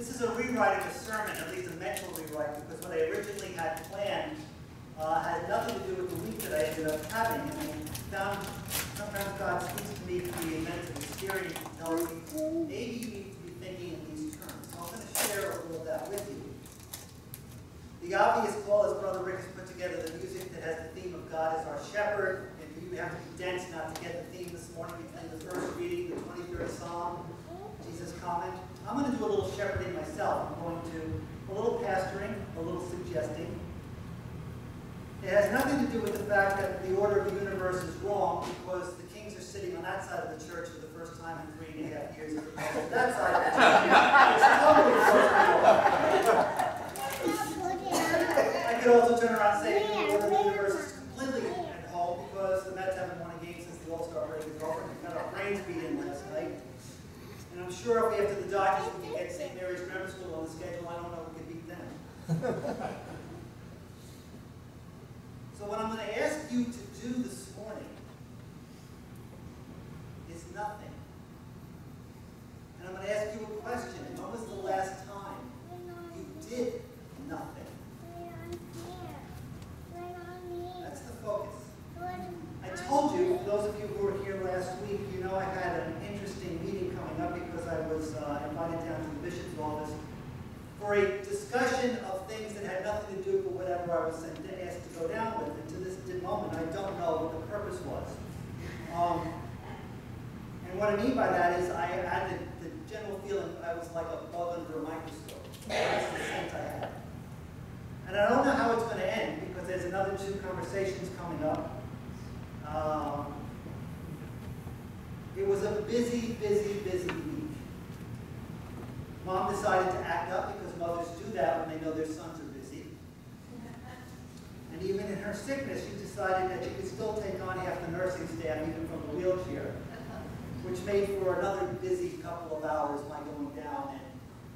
This is a rewrite of a sermon, at least a mental rewrite, because what I originally had planned had nothing to do with the week that I ended up having. And I found sometimes God speaks to me through the events of experience and tells me, maybe you need to be thinking in these terms. So I'm going to share a little of that with you. The obvious call, as Brother Rick has put together, the music that has the theme of God as our shepherd. And you have to be dense not to get the theme this morning between the first reading, the 23rd Psalm, Jesus' comment. I'm going to do a little shepherding myself. I'm going to a little pastoring, a little suggesting. It has nothing to do with the fact that the order of the universe is wrong because the kings are sitting on that side of the church for the first time in 3.5 years as opposed to that side of the church. I could also turn around and say the order of the universe is completely at home because the Mets haven't won a game since the All-Star break is over. We got our brains beat in last night. And I'm sure if we have to the doctors, we can get St. Mary's Grammar School on the schedule. I don't know if we can beat them. So what I'm going to ask you to do this morning is nothing. And I'm going to ask you a question. When was the last time you did nothing? That's the focus. I told you, for those of you who were here last week, you know I had an interesting meeting coming up because I was invited down to the bishop's office for a discussion of things that had nothing to do with whatever I was asked to go down with. And to this moment, I don't know what the purpose was. And what I mean by that is I had the general feeling that I was like a bug under a microscope. That's the sense I had. And I don't know how it's going to end because there's another 2 conversations coming up. It was a busy, busy, busy week. Mom decided to act up because mothers do that when they know their sons are busy. And even in her sickness, she decided that she could still take on half the nursing staff, even from the wheelchair, which made for another busy couple of hours, my going down.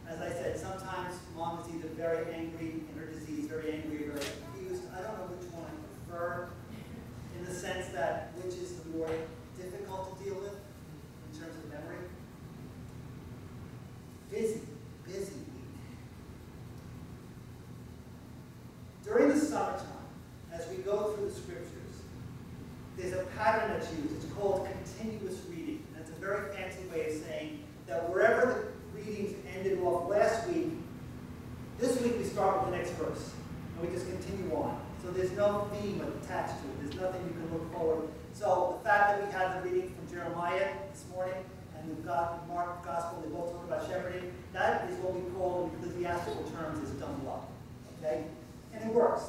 And as I said, sometimes Mom is either very angry in her disease, very angry or very confused. I don't know which one I prefer, in the sense that which is the more difficult to deal with in terms of memory. Busy, busy week. During the summertime, as we go through the scriptures, there's a pattern that's used. It's called continuous reading. And it's a very fancy way of saying that wherever the readings ended off last week, this week we start with the next verse. And we just continue on. So there's no theme attached to it. There's nothing you can look forward. So the fact that we had the reading from Jeremiah this morning, and we've got Mark Gospel, they both talk about shepherding, that is what we call in ecclesiastical terms is dumb luck. Okay? And it works.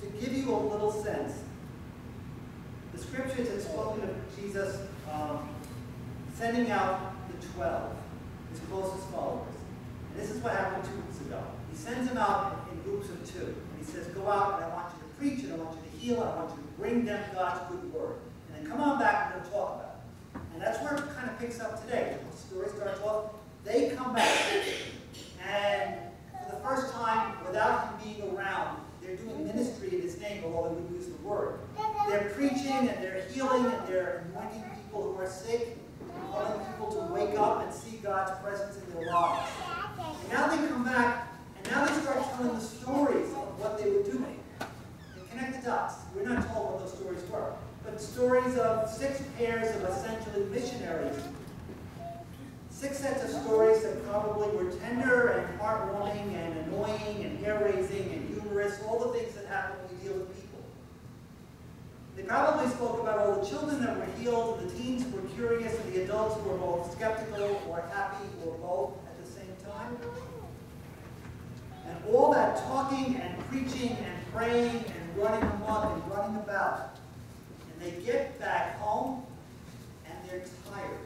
To give you a little sense, the scriptures have spoken of Jesus sending out the 12, his closest followers. And this is what happened 2 weeks ago. He sends them out in groups of 2. And he says, go out and I want you to preach and I want you to heal and I want you to bring them God's good word. And then come on back and we'll talk about it. And that's where it kind of picks up today. The story starts off. They come back. And for the first time, without him being around, they're doing ministry in his name, although they wouldn't use the word. They're preaching and they're healing and they're anointing people who are sick, calling people to wake up and see God's presence in their lives. And now they come back and now they start telling the stories of what they were doing. They connect the dots. We're not told what those stories were. But stories of 6 pairs of essentially missionaries. 6 sets of stories that probably were tender and heartwarming and annoying and hair-raising and humorous, all the things that happen when we deal with people. They probably spoke about all the children that were healed, and the teens who were curious, and the adults who were both skeptical or happy or both at the same time. And all that talking and preaching and praying and running amok and running about. And they get back home and they're tired.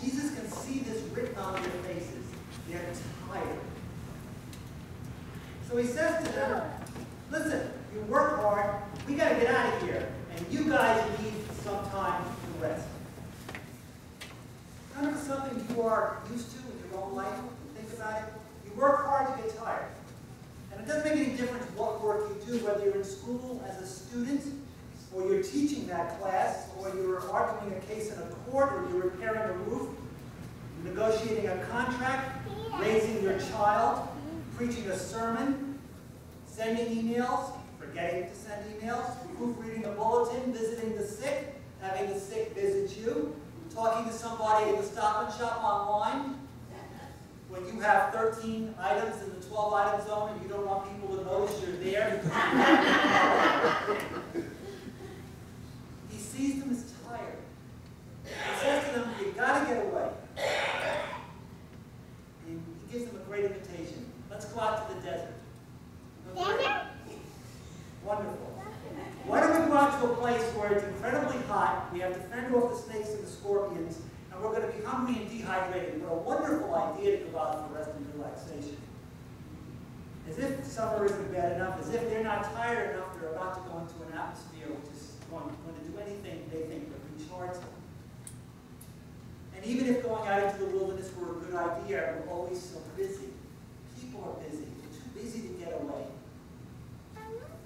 Jesus can see this written on their faces. They're tired. So he says to them, listen, you work hard, we got to get out of here, and you guys need some time to rest. Kind of something you are used to in your own life. Think about it. You work hard, you get tired. And it doesn't make any difference what work you do, whether you're in school as a student, or you're teaching that class, or you're arguing a case in a court, or you're repairing a roof. negotiating a contract, raising your child, preaching a sermon, sending emails, forgetting to send emails, proofreading a bulletin, visiting the sick, having the sick visit you, talking to somebody at the Stop and Shop online, when you have 13 items in the 12 item zone and you don't want people to notice you're there. He sees them as tired. He says to them, you've got to get away. And he gives them a great invitation. Let's go out to the desert. Wonderful. Why don't we go out to a place where it's incredibly hot, we have to fend off the snakes and the scorpions, and we're going to be hungry and dehydrated. What a wonderful idea to go out for rest and relaxation. As if summer isn't bad enough, as if they're not tired enough, they're about to go into an atmosphere which is going to do anything they think but recharge them. And even if going out into the wilderness were a good idea, we're always so busy. People are busy. We're too busy to get away.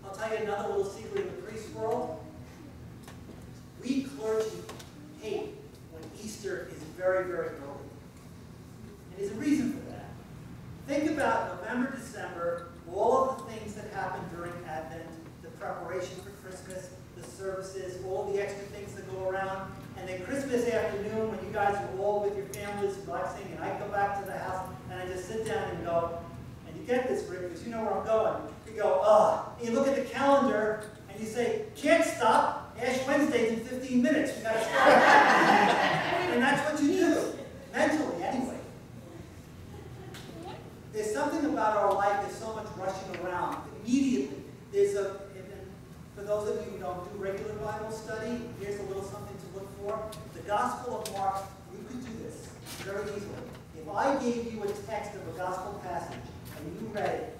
I'll tell you another little secret in the priest world. We clergy hate when Easter is very, very early. And there's a reason for that. Think about November, December, all of the things that happen during Advent, the preparation for Christmas, the services, all the extra things that go around. And then Christmas afternoon, when you guys are all with your families relaxing, and I go back to the house, and I just sit down and go, and you get this, Rick, because you know where I'm going. You go, and you look at the calendar, and you say, can't stop. Ash Wednesday's in 15 minutes. We got to start. And that's what you do, mentally, anyway. There's something about our life. There's so much rushing around. Immediately, for those of you who don't do regular Bible study, here's a little something to look for. The Gospel of Mark, you could do this very easily. If I gave you a text of a Gospel passage, and you read it,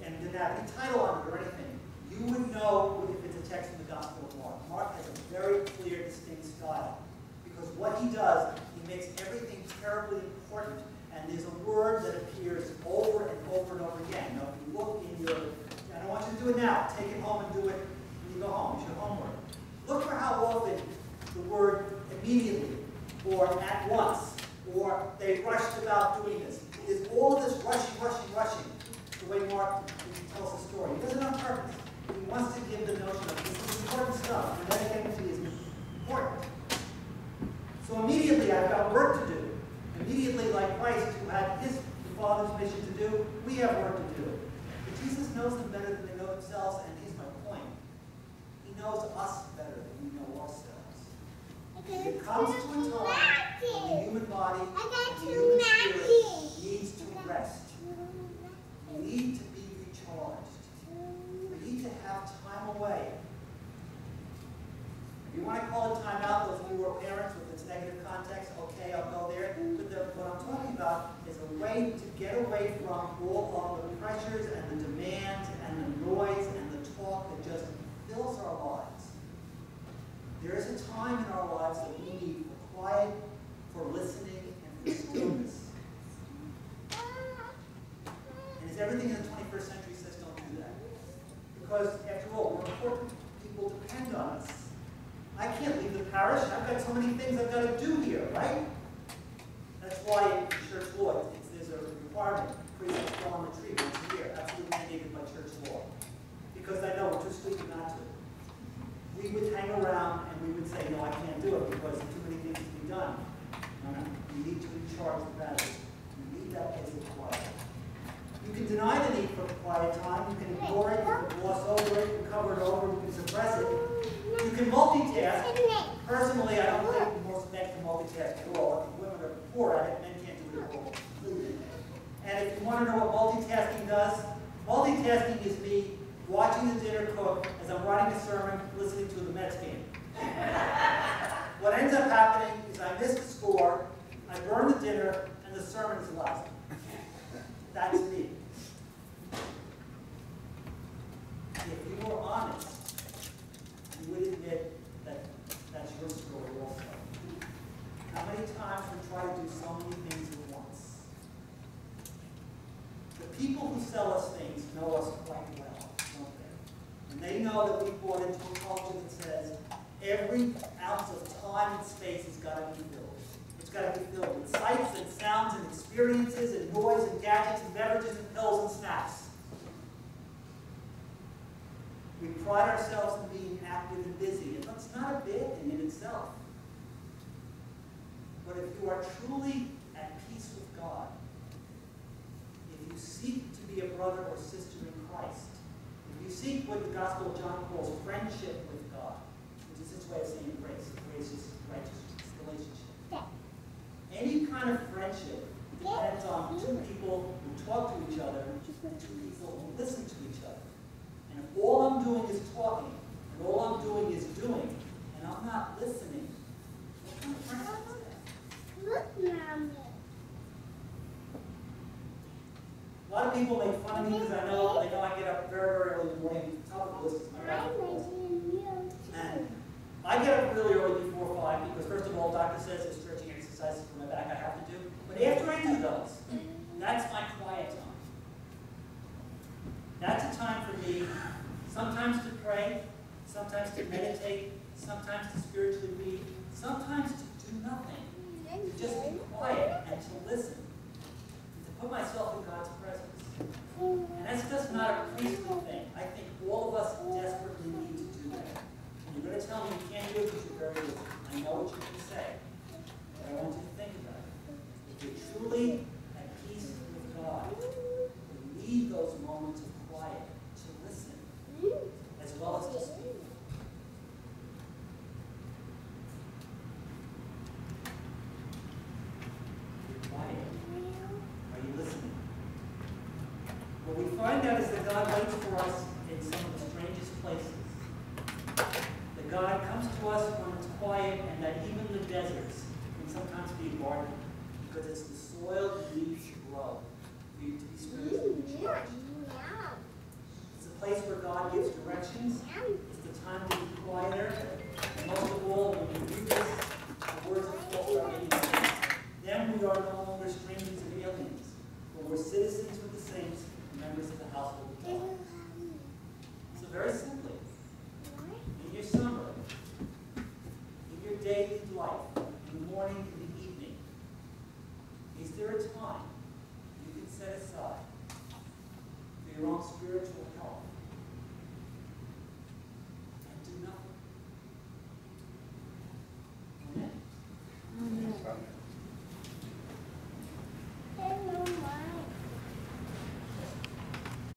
and didn't have any title on it or anything, you would know if it's a text from the Gospel of Mark. Mark has a very clear, distinct style. Because what he does, he makes everything terribly important. And there's a word that appears over and over and over again. Now, if you look in your, I don't want you to do it now. Take it home and do it when you go home. It's your homework. Look for how often the word immediately, or at once, or they rushed about doing this. There's all of this rushing. The way Mark tells the story. He does it on purpose. He wants to give the notion of this is important stuff. Genetic empathy is important. So immediately I've got work to do. Immediately, like Christ, who had his Father's mission to do, we have work to do. But Jesus knows them better than they know themselves, and here's my point. He knows us better than we know ourselves. It comes to a time when the human body and the human spirit needs to rest. We need to be recharged. We need to have time away. If you want to call it time out, those of you who are parents with its negative context, okay, I'll go there. But what I'm talking about is a way to get away from all of the pressures and the demands and the noise and the talk that just fills our lives. There is a time in our lives that we need for quiet, for listening, and for stillness. Everything in the 21st century says don't do that. Because, after all, we're important. People depend on us. I can't leave the parish. I've got so many things I've got to do here, right? That's why in church law, there's a requirement. Priests go on retreat once a year. Absolutely mandated by church law. Because I know we're too stupid not to. We would hang around and we would say, no, I can't do it because there's too many things to be done. No. We need to recharge the battery. We need that place of quiet. You can deny the need for quiet time. You can ignore it. You can gloss over it. You can cover it over. You can suppress it. You can multitask. Personally, I don't think most men can multitask at all. I think women are poor at it. Men can't do it at all. And if you want to know what multitasking does, multitasking is me watching the dinner cook as I'm writing a sermon, listening to the Mets game. What ends up happening is I miss the score, I burn the dinner, and the sermon is lousy. That's me. If you were honest, you would admit that that's your story also. How many times we try to do so many things at once? The people who sell us things know us quite well, don't they? And they know that we bought into a culture that says every ounce of time and space has got to be filled. It's got to be filled with sights and sounds and experiences and noise and gadgets and beverages and pills and snacks. We pride ourselves in being active and busy, and that's not a bad thing in itself. But if you are truly at peace with God, if you seek to be a brother or sister in Christ, if you seek what the Gospel of John calls friendship with God, which is its way of saying grace. Grace is righteousness, relationship. Any kind of friendship depends on two people who talk to each other and two people who listen to each other. And if all I'm doing is talking, and all I'm doing is doing, and I'm not listening, what kind of friendship is that? A lot of people make fun of me because I know I get up very, very early in the morning. Top of the list is my basketball. And I get up really early before 5 because, first of all, the doctor says there's stretching exercises for my back I have to do. But after I do those, that's my quiet time. That's a time for me sometimes to pray, sometimes to meditate, sometimes to spiritually read, sometimes to do nothing, to just be quiet and to listen, and to put myself in God's presence. And that's just not a priestly thing. I think all of us desperately need to do that. And you're going to tell me you can't do it because you're very busy. I know what you can say, but I want you to think about it. If you're truly at peace with God, you need those moments of quiet to listen, as well as to speak. You're quiet. Are you listening? What we find out is that God waits for us in some of the strangest places. That God comes to us when it's quiet, and that even the deserts can sometimes be a garden, because it's the soil you need to grow for you to be spiritually mature. It's a place where God gives directions. It's the time to be quieter. And most of all, when we do this, the words of Paul are getting released. Then we are no longer strangers and aliens, but we're citizens with the saints and members of the household of God. So very simply, in your summer, in your daily life, in the morning and the evening, is there a time you can set aside for your own spiritual